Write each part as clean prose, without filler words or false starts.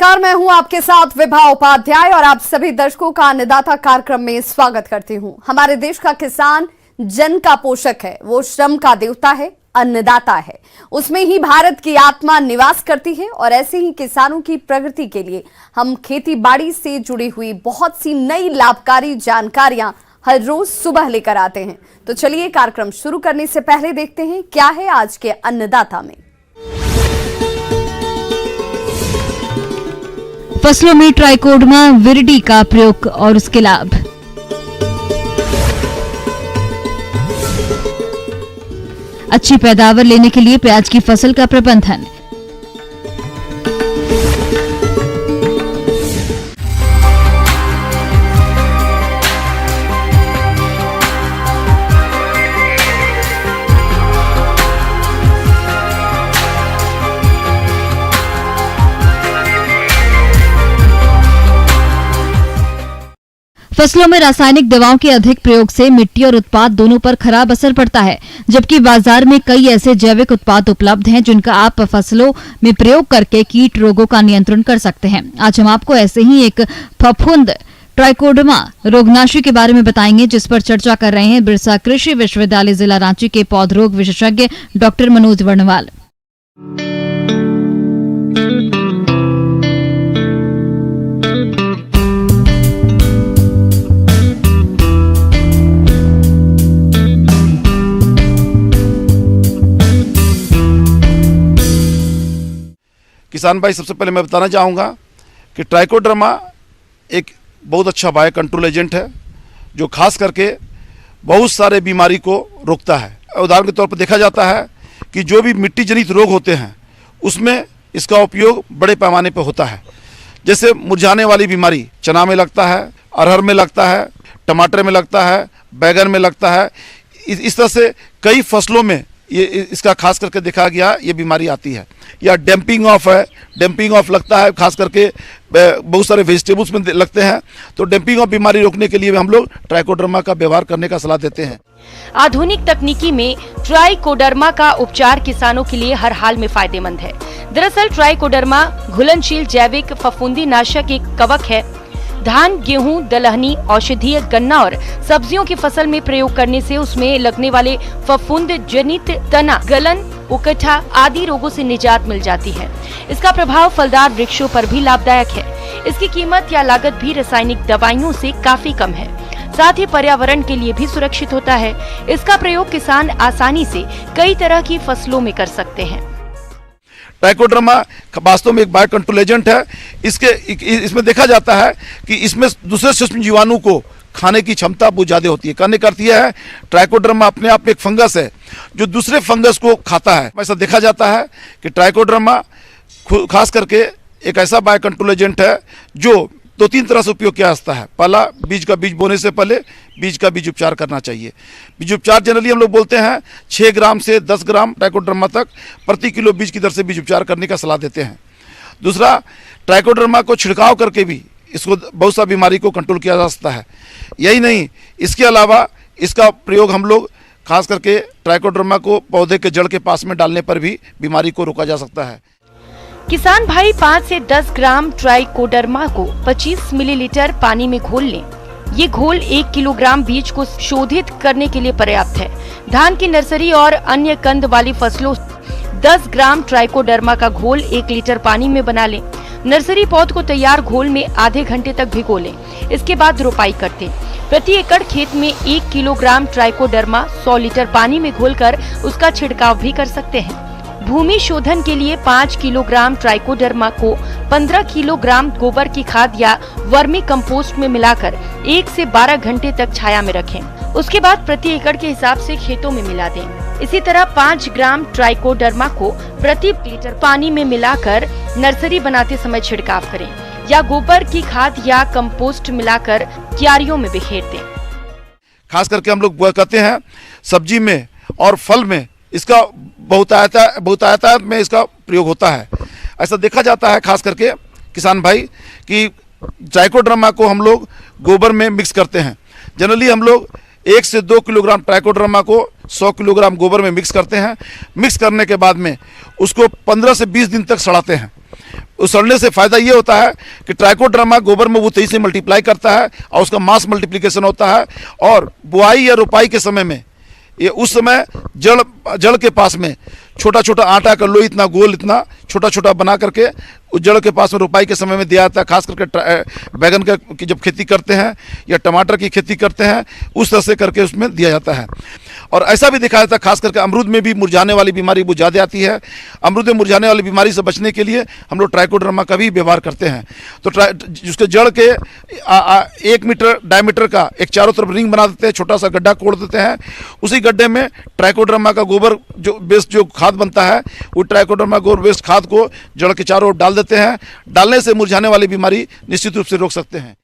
नमस्कार, मैं हूं आपके साथ विभा उपाध्याय और आप सभी दर्शकों का अन्नदाता कार्यक्रम में स्वागत करती हूं। हमारे देश का किसान जन का पोषक है, वो श्रम का देवता है, अन्नदाता है। उसमें ही भारत की आत्मा निवास करती है और ऐसे ही किसानों की प्रगति के लिए हम खेती बाड़ी से जुड़ी हुई बहुत सी नई लाभकारी जानकारियां हर रोज सुबह लेकर आते हैं। तो चलिए कार्यक्रम शुरू करने से पहले देखते हैं क्या है आज के अन्नदाता में। फसलों में ट्राइकोडर्मा विरिडी का प्रयोग और उसके लाभ। अच्छी पैदावार लेने के लिए प्याज की फसल का प्रबंधन। फसलों में रासायनिक दवाओं के अधिक प्रयोग से मिट्टी और उत्पाद दोनों पर खराब असर पड़ता है, जबकि बाजार में कई ऐसे जैविक उत्पाद उपलब्ध हैं जिनका आप फसलों में प्रयोग करके कीट रोगों का नियंत्रण कर सकते हैं। आज हम आपको ऐसे ही एक फफूंद ट्राइकोडर्मा रोगनाशी के बारे में बताएंगे, जिस पर चर्चा कर रहे हैं बिरसा कृषि विश्वविद्यालय जिला रांची के पौधरोग विशेषज्ञ डॉक्टर मनोज वर्णवाल। किसान भाई, सबसे पहले मैं बताना चाहूँगा कि ट्राइकोडर्मा एक बहुत अच्छा बायो कंट्रोल एजेंट है जो खास करके बहुत सारे बीमारी को रोकता है। उदाहरण के तौर पर देखा जाता है कि जो भी मिट्टी जनित रोग होते हैं उसमें इसका उपयोग बड़े पैमाने पर होता है। जैसे मुरझाने वाली बीमारी चना में लगता है, अरहर में लगता है, टमाटर में लगता है, बैगन में लगता है। इस तरह से कई फसलों में ये इसका खास करके देखा गया ये बीमारी आती है। या डैम्पिंग ऑफ है, डैम्पिंग ऑफ लगता है, खास करके बहुत सारे वेजिटेबल्स में लगते हैं। तो डैम्पिंग ऑफ बीमारी रोकने के लिए हम लोग ट्राइकोडर्मा का व्यवहार करने का सलाह देते हैं। आधुनिक तकनीकी में ट्राइकोडर्मा का उपचार किसानों के लिए हर हाल में फायदेमंद है। दरअसल ट्राइकोडर्मा घुलनशील जैविक फफूंदी नाशक एक कवक है। धान, गेहूं, दलहनी, औषधीय, गन्ना और सब्जियों की फसल में प्रयोग करने से उसमें लगने वाले फफूंद जनित तना, गलन, उकठा आदि रोगों से निजात मिल जाती है। इसका प्रभाव फलदार वृक्षों पर भी लाभदायक है। इसकी कीमत या लागत भी रासायनिक दवाइयों से काफी कम है, साथ ही पर्यावरण के लिए भी सुरक्षित होता है। इसका प्रयोग किसान आसानी से कई तरह की फसलों में कर सकते हैं। ट्राइकोडर्मा वास्तव में एक बायो कंट्रोल एजेंट है। इसमें देखा जाता है कि इसमें दूसरे सूक्ष्म जीवाणु को खाने की क्षमता बहुत ज़्यादा होती है। करने का अर्थ यह है ट्राइकोडर्मा अपने आप में एक फंगस है जो दूसरे फंगस को खाता है। ऐसा देखा जाता है कि ट्राइकोडर्मा खास करके एक ऐसा बायो कंट्रोल एजेंट है जो 2-3 तरह से उपयोग किया जाता है। पहला, बीज का बीज बोने से पहले बीज का बीज उपचार करना चाहिए। बीज उपचार जनरली हम लोग बोलते हैं 6 ग्राम से 10 ग्राम ट्राइकोडर्मा तक प्रति किलो बीज की दर से बीज उपचार करने का सलाह देते हैं। दूसरा, ट्राइकोडर्मा को छिड़काव करके भी इसको बहुत सा बीमारी को कंट्रोल किया जा सकता है। यही नहीं, इसके अलावा इसका प्रयोग हम लोग खास करके ट्राइकोडर्मा को पौधे के जड़ के पास में डालने पर भी बीमारी को रोका जा सकता है। किसान भाई 5 से 10 ग्राम ट्राइकोडर्मा को 25 मिलीलीटर पानी में घोल लें। ये घोल 1 किलोग्राम बीज को शोधित करने के लिए पर्याप्त है। धान की नर्सरी और अन्य कंद वाली फसलों 10 ग्राम ट्राइकोडर्मा का घोल 1 लीटर पानी में बना लें। नर्सरी पौध को तैयार घोल में आधे घंटे तक भिगो लें। इसके बाद रोपाई कर दें। प्रति एकड़ खेत में 1 किलोग्राम ट्राइकोडर्मा 100 लीटर पानी में घोलकर उसका छिड़काव भी कर सकते हैं। भूमि शोधन के लिए 5 किलोग्राम ट्राइकोडर्मा को 15 किलोग्राम गोबर की खाद या वर्मी कंपोस्ट में मिलाकर 1 से 12 घंटे तक छाया में रखें। उसके बाद प्रति एकड़ के हिसाब से खेतों में मिला दें। इसी तरह 5 ग्राम ट्राइकोडर्मा को प्रति लीटर पानी में मिलाकर नर्सरी बनाते समय छिड़काव करें या गोबर की खाद या कंपोस्ट मिलाकर क्यारियों में बिखेर दें। खास करके हम लोग कहते हैं सब्जी में और फल में इसका बहुतायत में इसका प्रयोग होता है। ऐसा देखा जाता है खास करके किसान भाई कि ट्राइकोडर्मा को हम लोग गोबर में मिक्स करते हैं। जनरली हम लोग 1 से 2 किलोग्राम ट्राइकोडर्मा को 100 किलोग्राम गोबर में मिक्स करते हैं। मिक्स करने के बाद में उसको 15 से 20 दिन तक सड़ाते हैं। उस सड़ने से फ़ायदा ये होता है कि ट्राइकोडर्मा गोबर में वो तेजी से मल्टीप्लाई करता है और उसका मास मल्टीप्लिकेशन होता है। और बुआई या रोपाई के समय में ये उस समय जड़ के पास में छोटा छोटा आटा का लोई इतना गोल इतना छोटा छोटा बना करके उस जड़ के पास में रोपाई के समय में दिया जाता है। खास करके बैगन की जब खेती करते हैं या टमाटर की खेती करते हैं उस तरह से करके उसमें दिया जाता है। और ऐसा भी देखा जाता है खास करके अमरूद में भी मुरझाने वाली बीमारी बहुत ज़्यादा आती है। अमरूद में मुरझाने वाली बीमारी से बचने के लिए हम लोग ट्राइकोडर्मा का भी व्यवहार करते हैं। तो उसके जड़ के 1 मीटर डायमीटर का एक चारों तरफ रिंग बना देते हैं, छोटा सा गड्ढा कोड़ देते हैं। उसी गड्ढे में ट्राइकोडर्मा का गोबर जो बेस्ड जो खाद बनता है वो ट्राइकोडर्मा गोबर बेस्ड खाद को जड़ के चारों ओर डाल देते हैं। डालने से मुरझाने वाली बीमारी निश्चित रूप से रोक सकते हैं।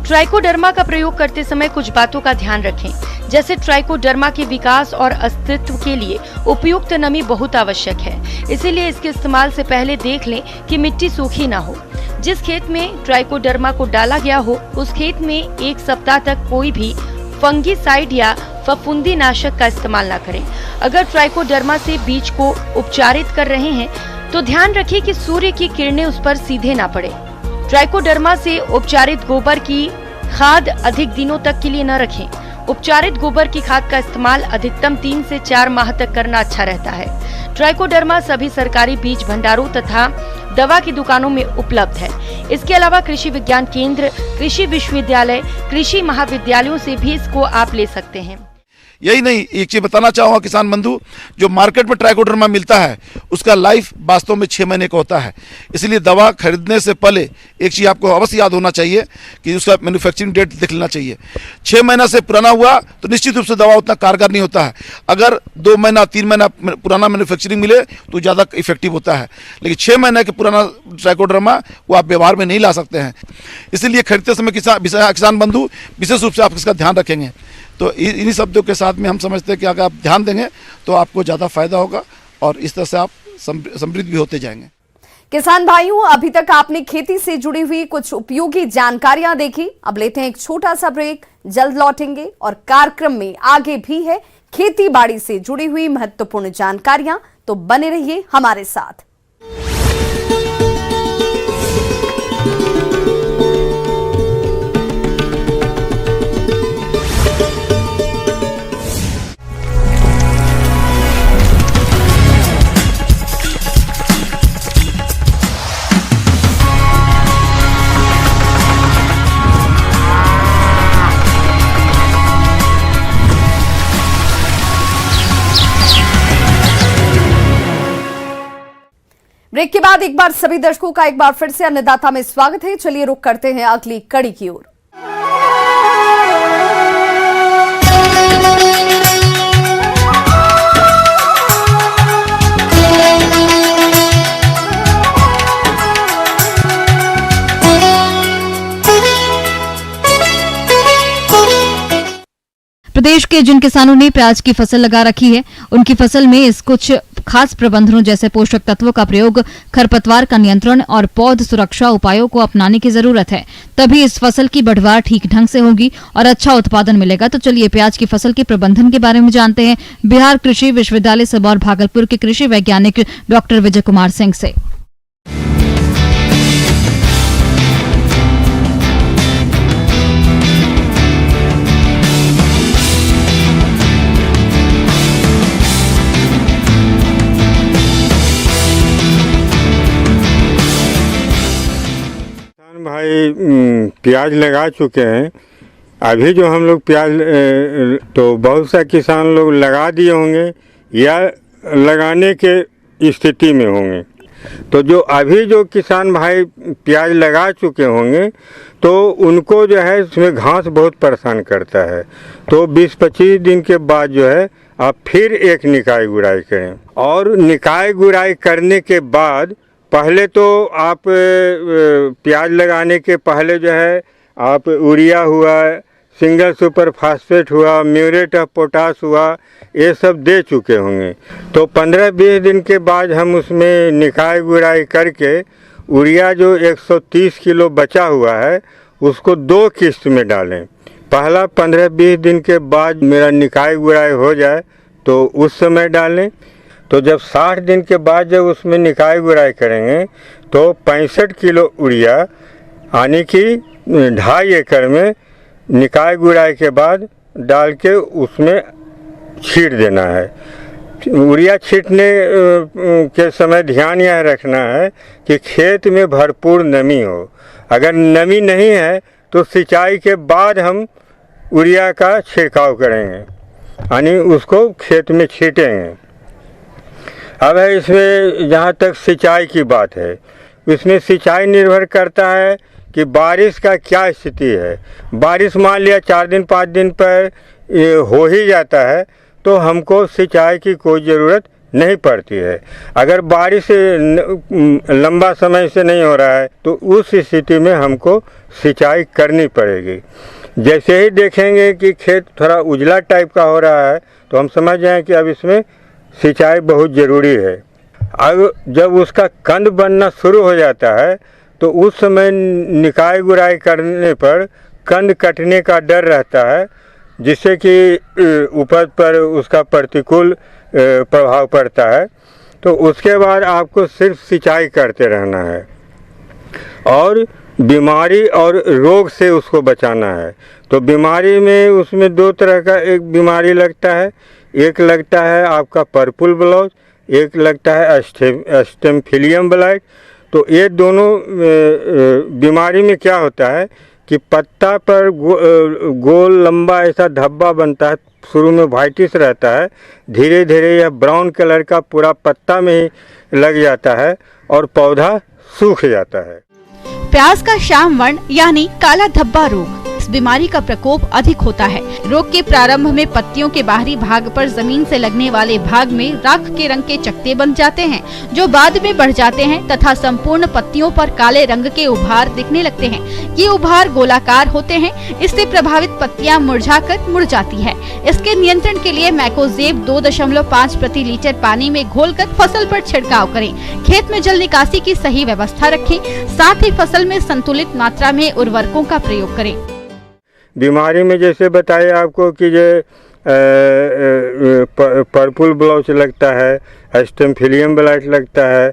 ट्राइकोडर्मा का प्रयोग करते समय कुछ बातों का ध्यान रखें, जैसे ट्राइकोडर्मा के विकास और अस्तित्व के लिए उपयुक्त नमी बहुत आवश्यक है। इसीलिए इसके इस्तेमाल से पहले देख लें कि मिट्टी सूखी ना हो। जिस खेत में ट्राइकोडर्मा को डाला गया हो उस खेत में 1 सप्ताह तक कोई भी फंगीसाइड या फफूंदी नाशक का इस्तेमाल न करें। अगर ट्राइकोडर्मा से बीज को उपचारित कर रहे हैं तो ध्यान रखिए कि सूर्य की किरणें उस पर सीधे ना पड़े। ट्राइकोडर्मा से उपचारित गोबर की खाद अधिक दिनों तक के लिए न रखें। उपचारित गोबर की खाद का इस्तेमाल अधिकतम 3 से 4 माह तक करना अच्छा रहता है। ट्राइकोडर्मा सभी सरकारी बीज भंडारों तथा दवा की दुकानों में उपलब्ध है। इसके अलावा कृषि विज्ञान केंद्र, कृषि विश्वविद्यालय, कृषि महाविद्यालयों से भी इसको आप ले सकते हैं। यही नहीं, एक चीज़ बताना चाहूँगा किसान बंधु, जो मार्केट में ट्राइकोडर्मा मिलता है उसका लाइफ वास्तव में 6 महीने का होता है। इसलिए दवा खरीदने से पहले एक चीज़ आपको अवश्य याद होना चाहिए कि उसका मैन्युफैक्चरिंग डेट देख लेना चाहिए। 6 महीना से पुराना हुआ तो निश्चित रूप से दवा उतना कारगर नहीं होता है। अगर 2 महीना 3 महीना पुराना मैन्युफैक्चरिंग मिले तो ज़्यादा इफेक्टिव होता है, लेकिन 6 महीने के पुराना ट्राइकोडर्मा वो आप व्यवहार में नहीं ला सकते हैं। इसीलिए खरीदते समय किसान बंधु विशेष रूप से आप इसका ध्यान रखेंगे। तो इन्हीं शब्दों के साथ में हम समझते हैं कि अगर आप ध्यान देंगे तो आपको ज़्यादा फायदा होगा और इस तरह से आप समृद्ध भी होते जाएंगे। किसान भाइयों, अभी तक आपने खेती से जुड़ी हुई कुछ उपयोगी जानकारियां देखी। अब लेते हैं एक छोटा सा ब्रेक, जल्द लौटेंगे और कार्यक्रम में आगे भी है खेती बाड़ी से जुड़ी हुई महत्वपूर्ण जानकारियां, तो बने रहिए हमारे साथ। ब्रेक के बाद एक बार सभी दर्शकों का एक बार फिर से अन्नदाता में स्वागत है। चलिए रुक करते हैं अगली कड़ी की ओर। प्रदेश के जिन किसानों ने प्याज की फसल लगा रखी है उनकी फसल में इस कुछ खास प्रबंधनों जैसे पोषक तत्वों का प्रयोग, खरपतवार का नियंत्रण और पौध सुरक्षा उपायों को अपनाने की जरूरत है। तभी इस फसल की बढ़वार ठीक ढंग से होगी और अच्छा उत्पादन मिलेगा। तो चलिए प्याज की फसल के प्रबंधन के बारे में जानते हैं बिहार कृषि विश्वविद्यालय सबौर भागलपुर के कृषि वैज्ञानिक डॉक्टर विजय कुमार सिंह से। भाई प्याज लगा चुके हैं। अभी जो हम लोग प्याज तो बहुत सा किसान लोग लगा दिए होंगे या लगाने के स्थिति में होंगे। तो जो अभी जो किसान भाई प्याज लगा चुके होंगे तो उनको जो है इसमें घास बहुत परेशान करता है। तो 20-25 दिन के बाद जो है आप फिर एक निकाई गुड़ाई करें और निकाई गुड़ाई करने के बाद पहले तो आप प्याज लगाने के पहले जो है आप यूरिया हुआ, सिंगल सुपर फास्फेट हुआ, म्यूरेट ऑफ पोटास हुआ, ये सब दे चुके होंगे। तो 15-20 दिन के बाद हम उसमें निकाई गुड़ाई करके यूरिया जो 130 किलो बचा हुआ है उसको 2 किस्त में डालें। पहला 15-20 दिन के बाद मेरा निकाई गुड़ाई हो जाए तो उस समय डालें। तो जब 60 दिन के बाद जब उसमें निकाई गुड़ाई करेंगे तो 65 किलो यूरिया यानी कि 2.5 एकड़ में निकाई गुड़ाई के बाद डाल के उसमें छींट देना है। यूरिया छींटने के समय ध्यान यह रखना है कि खेत में भरपूर नमी हो। अगर नमी नहीं है तो सिंचाई के बाद हम यूरिया का छिड़काव करेंगे, यानी उसको खेत में छींटेंगे। अब है इसमें जहाँ तक सिंचाई की बात है, इसमें सिंचाई निर्भर करता है कि बारिश का क्या स्थिति है। बारिश मान लिया 4 दिन 5 दिन पर हो ही जाता है तो हमको सिंचाई की कोई ज़रूरत नहीं पड़ती है। अगर बारिश लंबा समय से नहीं हो रहा है तो उस स्थिति में हमको सिंचाई करनी पड़ेगी। जैसे ही देखेंगे कि खेत थोड़ा उजला टाइप का हो रहा है तो हम समझ जाएं कि अब इसमें सिंचाई बहुत ज़रूरी है। अब जब उसका कंद बनना शुरू हो जाता है तो उस समय निकाई गुड़ाई करने पर कंद कटने का डर रहता है, जिससे कि उपज पर उसका प्रतिकूल प्रभाव पड़ता है। तो उसके बाद आपको सिर्फ सिंचाई करते रहना है और बीमारी और रोग से उसको बचाना है। तो बीमारी में उसमें 2 तरह का एक बीमारी लगता है। एक लगता है आपका पर्पल ब्लॉच, एक लगता है स्टेमफिलियम ब्लाइट। तो ये दोनों बीमारी में क्या होता है कि पत्ता पर गोल लंबा ऐसा धब्बा बनता है। शुरू में वाइटिश रहता है, धीरे धीरे यह ब्राउन कलर का पूरा पत्ता में ही लग जाता है और पौधा सूख जाता है। प्याज का श्याम वर्ण यानी काला धब्बा रोग, इस बीमारी का प्रकोप अधिक होता है। रोग के प्रारंभ में पत्तियों के बाहरी भाग पर जमीन से लगने वाले भाग में राख के रंग के चकत्ते बन जाते हैं, जो बाद में बढ़ जाते हैं तथा संपूर्ण पत्तियों पर काले रंग के उभार दिखने लगते हैं। ये उभार गोलाकार होते हैं। इससे प्रभावित पत्तियां मुरझाकर मुड़ जाती है। इसके नियंत्रण के लिए मैकोजेब 2.5 प्रति लीटर पानी में घोलकर फसल पर छिड़काव करें। खेत में जल निकासी की सही व्यवस्था रखें। साथ ही फसल में संतुलित मात्रा में उर्वरकों का प्रयोग करें। बीमारी में जैसे बताया आपको कि जो पर्पल ब्लॉच लगता है, स्टेमफिलियम ब्लाइट लगता है,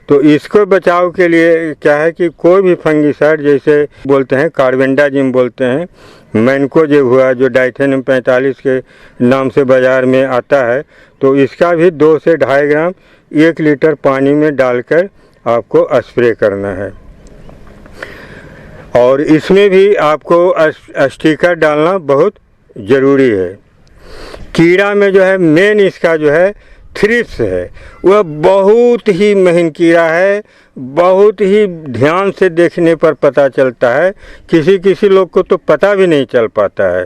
तो इसको बचाव के लिए क्या है कि कोई भी फंगिसाइड जैसे बोलते हैं कार्बेंडाजिम बोलते हैं, मैनकोजेब हुआ जो डाइथेनियम 45 के नाम से बाज़ार में आता है, तो इसका भी 2 से 2.5 ग्राम 1 लीटर पानी में डालकर आपको स्प्रे करना है। और इसमें भी आपको स्टिकर डालना बहुत ज़रूरी है। कीड़ा में जो है मेन इसका जो है थ्रिप्स है, वह बहुत ही महीन कीड़ा है, बहुत ही ध्यान से देखने पर पता चलता है, किसी लोग को तो पता भी नहीं चल पाता है।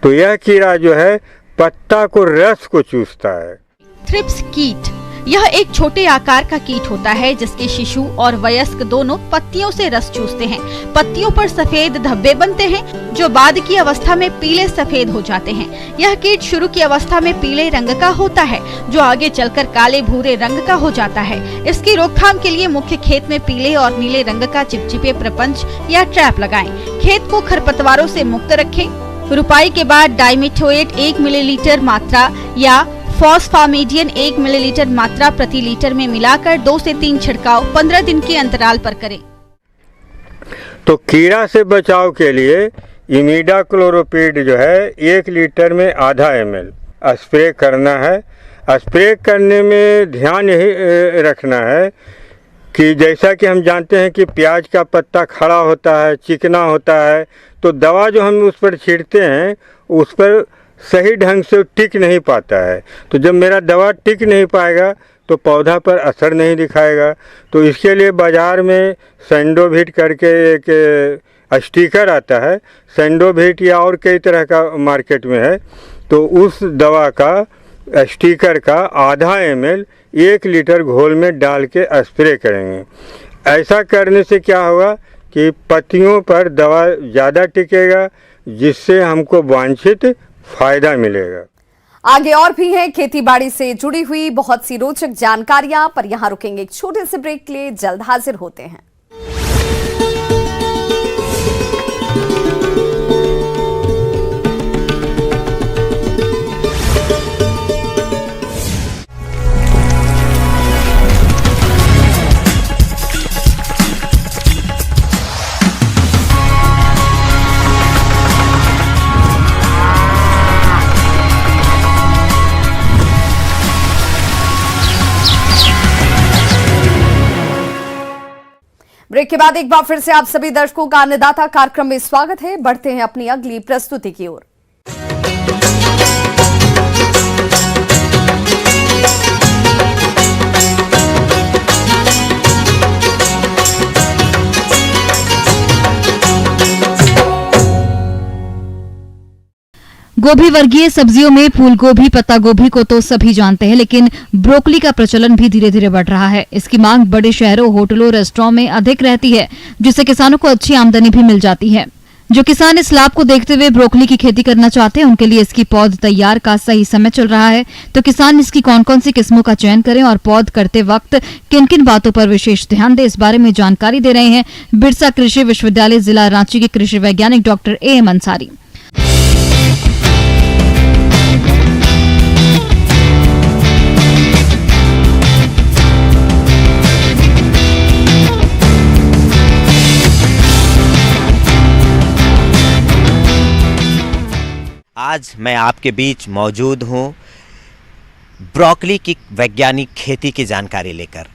तो यह कीड़ा जो है पत्ता को रस को चूसता है। थ्रिप्स कीट यह एक छोटे आकार का कीट होता है जिसके शिशु और वयस्क दोनों पत्तियों से रस चूसते हैं। पत्तियों पर सफेद धब्बे बनते हैं जो बाद की अवस्था में पीले सफेद हो जाते हैं। यह कीट शुरू की अवस्था में पीले रंग का होता है जो आगे चलकर काले भूरे रंग का हो जाता है। इसकी रोकथाम के लिए मुख्य खेत में पीले और नीले रंग का चिपचिपे प्रपंच या ट्रैप लगाएं। खेत को खरपतवारों से मुक्त रखें। रुपाई के बाद डाइमिथोएट 1 मिलीलीटर मात्रा या फॉस्फामेडियन 1 मिलीलीटर मात्रा प्रति लीटर में मिलाकर 2 से 3 छिड़काव 15 दिन के अंतराल पर करें। तो कीड़ा से बचाव के लिए इमिडाक्लोरोपीड जो है 1 लीटर में आधा ml स्प्रे करना है। स्प्रे करने में ध्यान यही रखना है कि जैसा कि हम जानते हैं कि प्याज का पत्ता खड़ा होता है, चिकना होता है, तो दवा जो हम उस पर छींटते हैं उस पर सही ढंग से टिक नहीं पाता है। तो जब मेरा दवा टिक नहीं पाएगा तो पौधा पर असर नहीं दिखाएगा। तो इसके लिए बाज़ार में सेंडोविट करके एक स्टिकर आता है, सेंडोविट या और कई तरह का मार्केट में है, तो उस दवा का स्टिकर का आधा ml 1 लीटर घोल में डाल के स्प्रे करेंगे। ऐसा करने से क्या होगा कि पत्तियों पर दवा ज़्यादा टिकेगा, जिससे हमको वांछित फायदा मिलेगा। आगे और भी हैं खेती बाड़ी से जुड़ी हुई बहुत सी रोचक जानकारियां, पर यहां रुकेंगे एक छोटे से ब्रेक के लिए। जल्द हाजिर होते हैं। ब्रेक के बाद एक बार फिर से आप सभी दर्शकों का अन्नदाता कार्यक्रम में स्वागत है। बढ़ते हैं अपनी अगली प्रस्तुति की ओर। गोभी वर्गीय सब्जियों में फूल गोभी, पत्ता गोभी को तो सभी जानते हैं, लेकिन ब्रोकली का प्रचलन भी धीरे धीरे बढ़ रहा है। इसकी मांग बड़े शहरों, होटलों, रेस्टोरेंट में अधिक रहती है, जिससे किसानों को अच्छी आमदनी भी मिल जाती है। जो किसान इस लाभ को देखते हुए ब्रोकली की खेती करना चाहते हैं, उनके लिए इसकी पौध तैयार का सही समय चल रहा है। तो किसान इसकी कौन कौन सी किस्मों का चयन करें और पौध करते वक्त किन किन बातों पर विशेष ध्यान दें, इस बारे में जानकारी दे रहे हैं बिरसा कृषि विश्वविद्यालय जिला रांची के कृषि वैज्ञानिक डॉक्टर AM अंसारी। आज मैं आपके बीच मौजूद हूँ ब्रोकली की वैज्ञानिक खेती की जानकारी लेकर।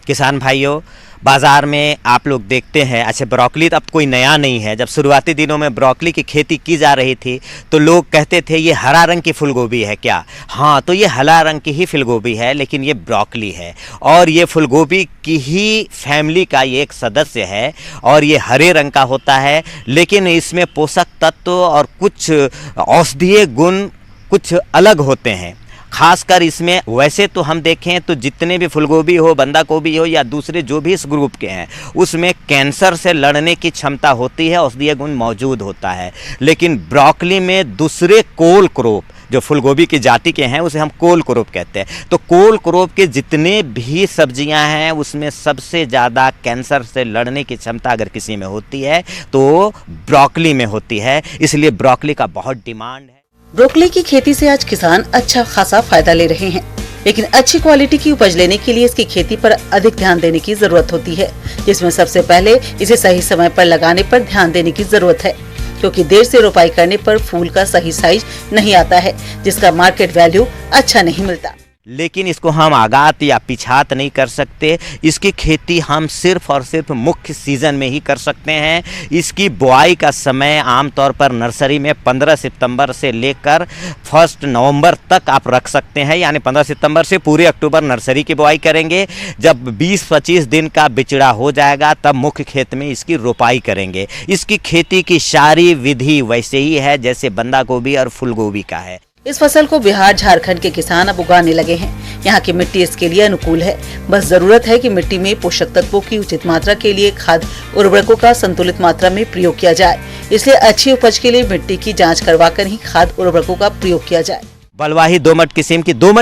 किसान भाइयों, बाज़ार में आप लोग देखते हैं, अच्छा ब्रोकली तो अब कोई नया नहीं है। जब शुरुआती दिनों में ब्रोकली की खेती की जा रही थी तो लोग कहते थे ये हरा रंग की फूलगोभी है क्या? हाँ, तो ये हरा रंग की ही फूलगोभी है, लेकिन ये ब्रोकली है और ये फूलगोभी की ही फैमिली का ये एक सदस्य है और ये हरे रंग का होता है, लेकिन इसमें पोषक तत्व और कुछ औषधीय गुण कुछ अलग होते हैं। खासकर इसमें वैसे तो हम देखें तो जितने भी फूलगोभी हो, बंदा गोभी हो या दूसरे जो भी इस ग्रुप के हैं, उसमें कैंसर से लड़ने की क्षमता होती है, औषधीय गुण मौजूद होता है। लेकिन ब्रोकली में दूसरे कोल क्रॉप जो फूलगोभी की जाति के हैं उसे हम कोल क्रॉप कहते हैं। तो कोल क्रॉप के जितने भी सब्जियां हैं उसमें सबसे ज़्यादा कैंसर से लड़ने की क्षमता अगर किसी में होती है तो ब्रोकली में होती है, इसलिए ब्रोकली का बहुत डिमांड है। ब्रोकली की खेती से आज किसान अच्छा खासा फायदा ले रहे हैं, लेकिन अच्छी क्वालिटी की उपज लेने के लिए इसकी खेती पर अधिक ध्यान देने की जरूरत होती है, जिसमें सबसे पहले इसे सही समय पर लगाने पर ध्यान देने की जरूरत है, क्योंकि देर से रोपाई करने पर फूल का सही साइज नहीं आता है, जिसका मार्केट वैल्यू अच्छा नहीं मिलता। लेकिन इसको हम आगात या पिछात नहीं कर सकते। इसकी खेती हम सिर्फ और सिर्फ मुख्य सीज़न में ही कर सकते हैं। इसकी बुआई का समय आमतौर पर नर्सरी में 15 सितंबर से लेकर 1 नवंबर तक आप रख सकते हैं, यानी 15 सितंबर से पूरे अक्टूबर नर्सरी की बुआई करेंगे। जब 20-25 दिन का बिचड़ा हो जाएगा तब मुख्य खेत में इसकी रोपाई करेंगे। इसकी खेती की सारी विधि वैसे ही है जैसे बंदा गोभी और फूल गोभी का है। इस फसल को बिहार, झारखंड के किसान अब उगाने लगे हैं। यहाँ की मिट्टी इसके लिए अनुकूल है। बस जरूरत है कि मिट्टी में पोषक तत्वों की उचित मात्रा के लिए खाद उर्वरकों का संतुलित मात्रा में प्रयोग किया जाए। इसलिए अच्छी उपज के लिए मिट्टी की जांच करवाकर ही खाद उर्वरकों का प्रयोग किया जाए। बलवाही दोमट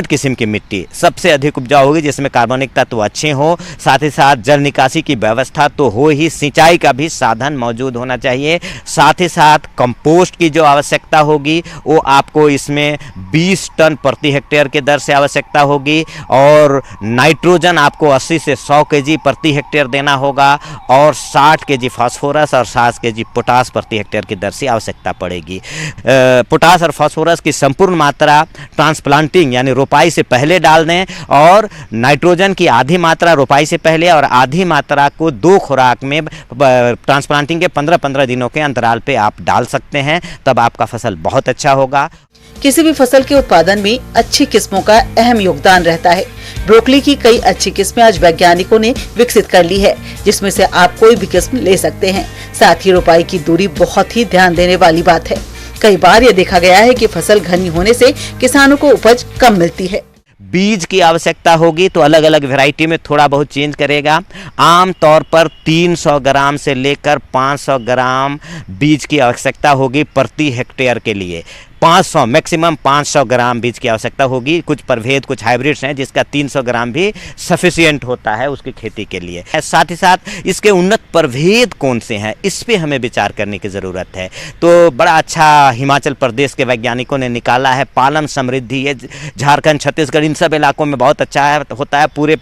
किस्म की मिट्टी सबसे अधिक उपजाऊ होगी, जिसमें कार्बनिक तत्व अच्छे हों, साथ ही साथ जल निकासी की व्यवस्था तो हो ही, सिंचाई का भी साधन मौजूद होना चाहिए। साथ ही साथ कंपोस्ट की जो आवश्यकता होगी वो आपको इसमें 20 टन प्रति हेक्टेयर के दर से आवश्यकता होगी और नाइट्रोजन आपको 80 से 100 केजी प्रति हेक्टेयर देना होगा और 60 केजी फास्फोरस और 60 केजी पोटास प्रति हेक्टेयर की दर से आवश्यकता पड़ेगी। पोटास और फास्फोरस की संपूर्ण मात्रा ट्रांसप्लांटिंग यानी रोपाई से पहले डाल दें और नाइट्रोजन की आधी मात्रा रोपाई से पहले और आधी मात्रा को 2 खुराक में ट्रांसप्लांटिंग के 15-15 दिनों के अंतराल पे आप डाल सकते हैं, तब आपका फसल बहुत अच्छा होगा। किसी भी फसल के उत्पादन में अच्छी किस्मों का अहम योगदान रहता है। ब्रोकली की कई अच्छी किस्में आज वैज्ञानिकों ने विकसित कर ली है, जिसमें से आप कोई भी किस्म ले सकते हैं। साथ ही रोपाई की दूरी बहुत ही ध्यान देने वाली बात है। कई बार ये देखा गया है कि फसल घनी होने से किसानों को उपज कम मिलती है। बीज की आवश्यकता होगी तो अलग अलग वैरायटी में थोड़ा बहुत चेंज करेगा। आम तौर पर 300 ग्राम से लेकर 500 ग्राम बीज की आवश्यकता होगी प्रति हेक्टेयर के लिए। 500 मैक्सिमम 500 ग्राम बीज की आवश्यकता होगी। कुछ प्रभेद, कुछ हाइब्रिड्स हैं जिसका 300 ग्राम भी सफिशिएंट होता है उसकी खेती के लिए। साथ ही साथ इसके उन्नत प्रभेद कौन से हैं इस पे हमें विचार करने की ज़रूरत है। तो बड़ा अच्छा हिमाचल प्रदेश के वैज्ञानिकों ने निकाला है पालम समृद्धि। ये झारखंड, छत्तीसगढ़ इन सब इलाकों में बहुत अच्छा होता है, पूरे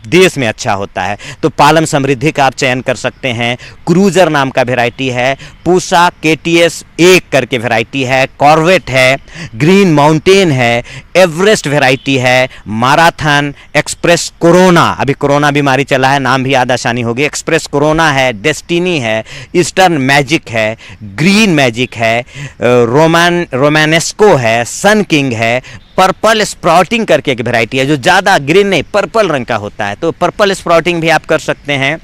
देश में अच्छा होता है। तो पालम समृद्धि का आप चयन कर सकते हैं। क्रूजर नाम का वेराइटी है। पूसा KTS एक करके वैरायटी है, कॉर्वेट है, ग्रीन माउंटेन है, एवरेस्ट वैरायटी है, माराथन, एक्सप्रेस कोरोना, अभी कोरोना बीमारी चला है, नाम भी याद आसानी होगी, एक्सप्रेस कोरोना है, डेस्टिनी है, ईस्टर्न मैजिक है, ग्रीन मैजिक है, रोमानेस्को है, सन किंग है, पर्पल स्प्राउटिंग करके एक वैरायटी है जो ज़्यादा ग्रीन नहीं पर्पल रंग का होता है, तो पर्पल स्प्राउटिंग भी आप कर सकते हैं।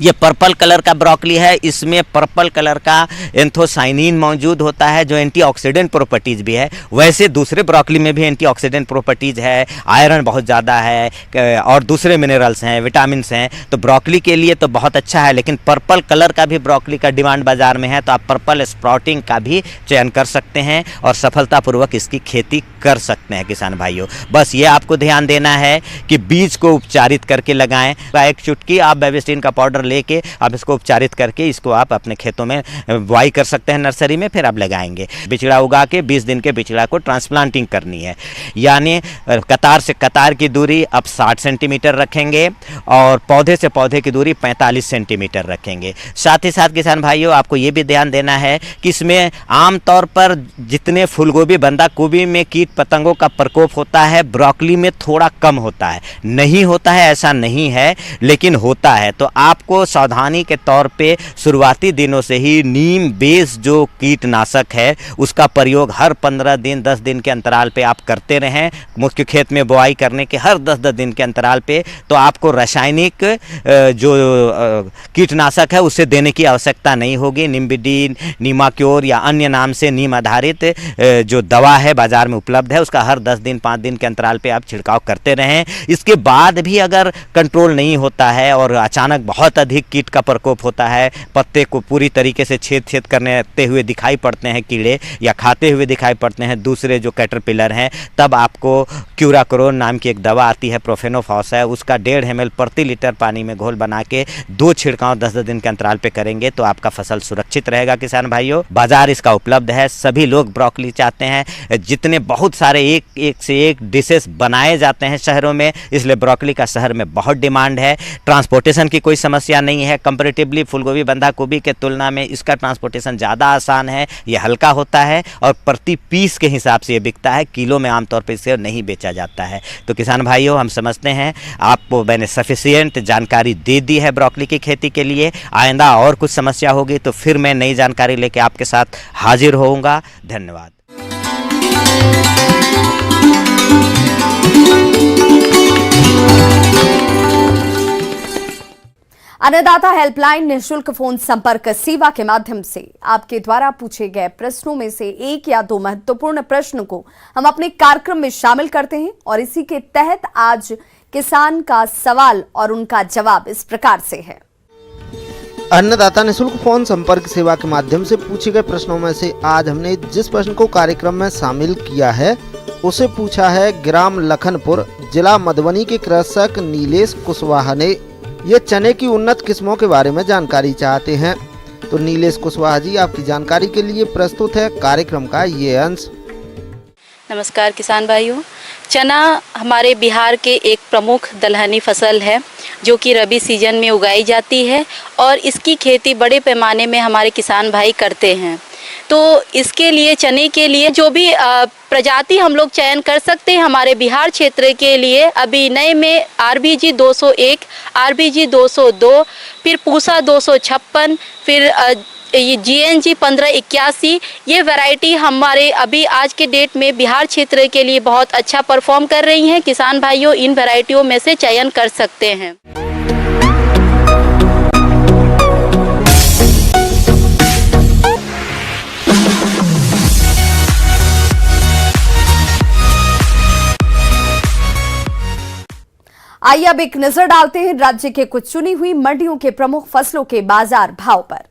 ये पर्पल कलर का ब्रोकली है, इसमें पर्पल कलर का एंथोसाइनिन मौजूद होता है जो एंटीऑक्सीडेंट प्रॉपर्टीज भी है। वैसे दूसरे ब्रोकली में भी एंटीऑक्सीडेंट प्रॉपर्टीज है, आयरन बहुत ज़्यादा है और दूसरे मिनरल्स हैं, विटामिन हैं, तो ब्रोकली के लिए तो बहुत अच्छा है। लेकिन पर्पल कलर का भी ब्रोकली का डिमांड बाज़ार में है, तो आप पर्पल स्प्राउटिंग का भी चयन कर सकते हैं और सफलतापूर्वक इसकी खेती कर सकते हैं किसान भाइयों। बस ये आपको ध्यान देना है कि बीज को उपचारित करके लगाएं। एक चुटकी आप बेबिस्टिन का पाउडर लेके आप इसको उपचारित करके इसको आप अपने खेतों में बुआई कर सकते हैं नर्सरी में, फिर आप लगाएंगे। बिचड़ा उगा के 20 दिन के बिचड़ा को ट्रांसप्लांटिंग करनी है, यानी कतार से कतार की दूरी अब 60 सेंटीमीटर रखेंगे और पौधे से पौधे की दूरी 45 सेंटीमीटर रखेंगे। साथ ही साथ किसान भाइयों आपको ये भी ध्यान देना है कि इसमें आमतौर पर जितने फूलगोभी बंदा गोभी में कीट पतंगों का प्रकोप होता है, ब्रोकली में थोड़ा कम होता है। नहीं होता है ऐसा नहीं है, लेकिन होता है। तो आपको सावधानी के तौर पे शुरुआती दिनों से ही नीम बेस जो कीटनाशक है उसका प्रयोग हर 15 दिन 10 दिन के अंतराल पे आप करते रहें। मुख्य खेत में बुआई करने के हर 10-10 दिन के अंतराल पे तो आपको रासायनिक जो कीटनाशक है उसे देने की आवश्यकता नहीं होगी। निम्बिडीन, नीमाक्योर या अन्य नाम से नीम आधारित जो दवा है बाजार में उपलब्ध है, उसका हर 10 दिन 5 दिन के अंतराल पे आप छिड़काव करते रहें। इसके बाद भी अगर कंट्रोल नहीं होता है और अचानक बहुत अधिक कीट का प्रकोप होता है, पत्ते को पूरी तरीके से छेद करते हुए दिखाई पड़ते हैं कीड़े या खाते हुए दिखाई पड़ते हैं दूसरे जो कैटरपिलर हैं, तब आपको क्यूराक्रोन नाम की एक दवा आती है, प्रोफेनोफॉस है, उसका 1.5 ml प्रति लीटर पानी में घोल बना के 2 छिड़काव 10-10 दिन के अंतराल पे करेंगे तो आपका फसल सुरक्षित रहेगा किसान भाइयों। बाजार इसका उपलब्ध है, सभी लोग ब्रोकली चाहते हैं। जितने बहुत सारे एक से एक डिशेस बनाए जाते हैं शहरों में, इसलिए ब्रोकली का शहर में बहुत डिमांड है। ट्रांसपोर्टेशन की कोई समस्या नहीं है। कंपैरेटिवली फूलगोभी बंधा गोभी के तुलना में इसका ट्रांसपोर्टेशन ज़्यादा आसान है, ये हल्का होता है और प्रति पीस के हिसाब से ये बिकता है, किलो में आमतौर पर इसे नहीं बेचा जाता है। तो किसान भाइयों हम समझते हैं आपको मैंने सफिशिएंट जानकारी दे दी है ब्रोकली की खेती के लिए। आइंदा और कुछ समस्या होगी तो फिर मैं नई जानकारी लेके आपके साथ हाजिर होऊंगा। धन्यवाद। अन्नदाता हेल्पलाइन निःशुल्क फोन संपर्क सेवा के माध्यम से आपके द्वारा पूछे गए प्रश्नों में से 1 या 2 महत्वपूर्ण प्रश्न को हम अपने कार्यक्रम में शामिल करते हैं और इसी के तहत आज किसान का सवाल और उनका जवाब इस प्रकार से है। अन्नदाता निःशुल्क फोन संपर्क सेवा के माध्यम से पूछे गए प्रश्नों में से आज हमने जिस प्रश्न को कार्यक्रम में शामिल किया है उसे पूछा है ग्राम लखनपुर, जिला मधुबनी के कृषक नीलेश कुशवाहा ने। ये चने की उन्नत किस्मों के बारे में जानकारी चाहते हैं। तो नीलेश कुशवाहा जी आपकी जानकारी के लिए प्रस्तुत है कार्यक्रम का ये अंश। नमस्कार किसान भाइयों, चना हमारे बिहार के एक प्रमुख दलहनी फसल है जो कि रबी सीजन में उगाई जाती है और इसकी खेती बड़े पैमाने में हमारे किसान भाई करते हैं। तो इसके लिए चने के लिए जो भी प्रजाति हम लोग चयन कर सकते हैं हमारे बिहार क्षेत्र के लिए, अभी नए में RBG 201, RBG 202, फिर पूसा 256, फिर ये GNG 1581, ये वैरायटी हमारे अभी आज के डेट में बिहार क्षेत्र के लिए बहुत अच्छा परफॉर्म कर रही हैं। किसान भाइयों इन वैरायटियों में से चयन कर सकते हैं। आइए अब एक नजर डालते हैं राज्य के कुछ चुनी हुई मंडियों के प्रमुख फसलों के बाजार भाव पर।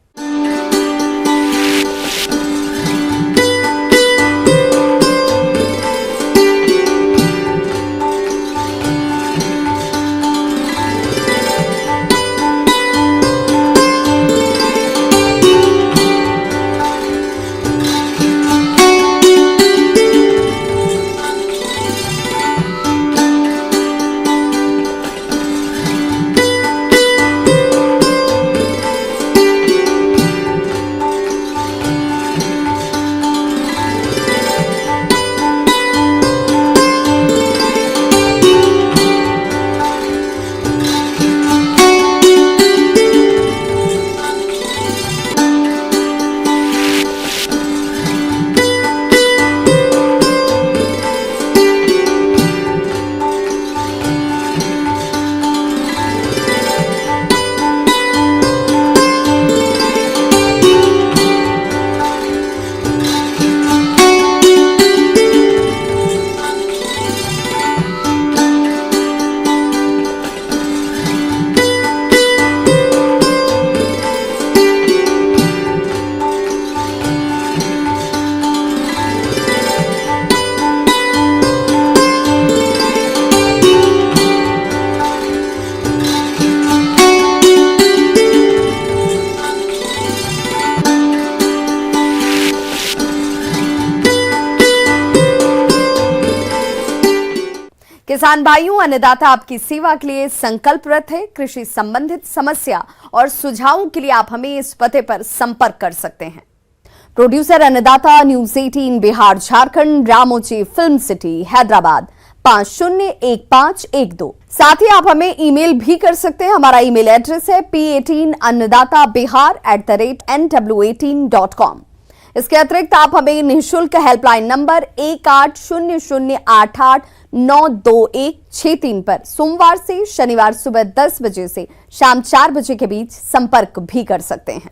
किसान भाइयों, अन्नदाता आपकी सेवा के लिए संकल्परत है। कृषि संबंधित समस्या और सुझावों के लिए आप हमें इस पते पर संपर्क कर सकते हैं। Producer Annadata, news 18 Bihar Jharkhand, Ramoji film city Hyderabad 501512। साथ ही आप हमें ईमेल भी कर सकते हैं। हमारा ईमेल एड्रेस है p18annadatabihar@nw18.com। इसके अतिरिक्त आप हमें निःशुल्क हेल्पलाइन नंबर 180088921663 पर सोमवार से शनिवार सुबह 10 बजे से शाम 4 बजे के बीच संपर्क भी कर सकते हैं।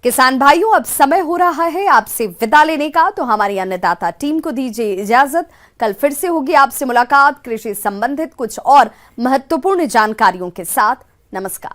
किसान भाइयों, अब समय हो रहा है आपसे विदा लेने का, तो हमारी अन्नदाता टीम को दीजिए इजाजत। कल फिर से होगी आपसे मुलाकात कृषि संबंधित कुछ और महत्वपूर्ण जानकारियों के साथ। नमस्कार।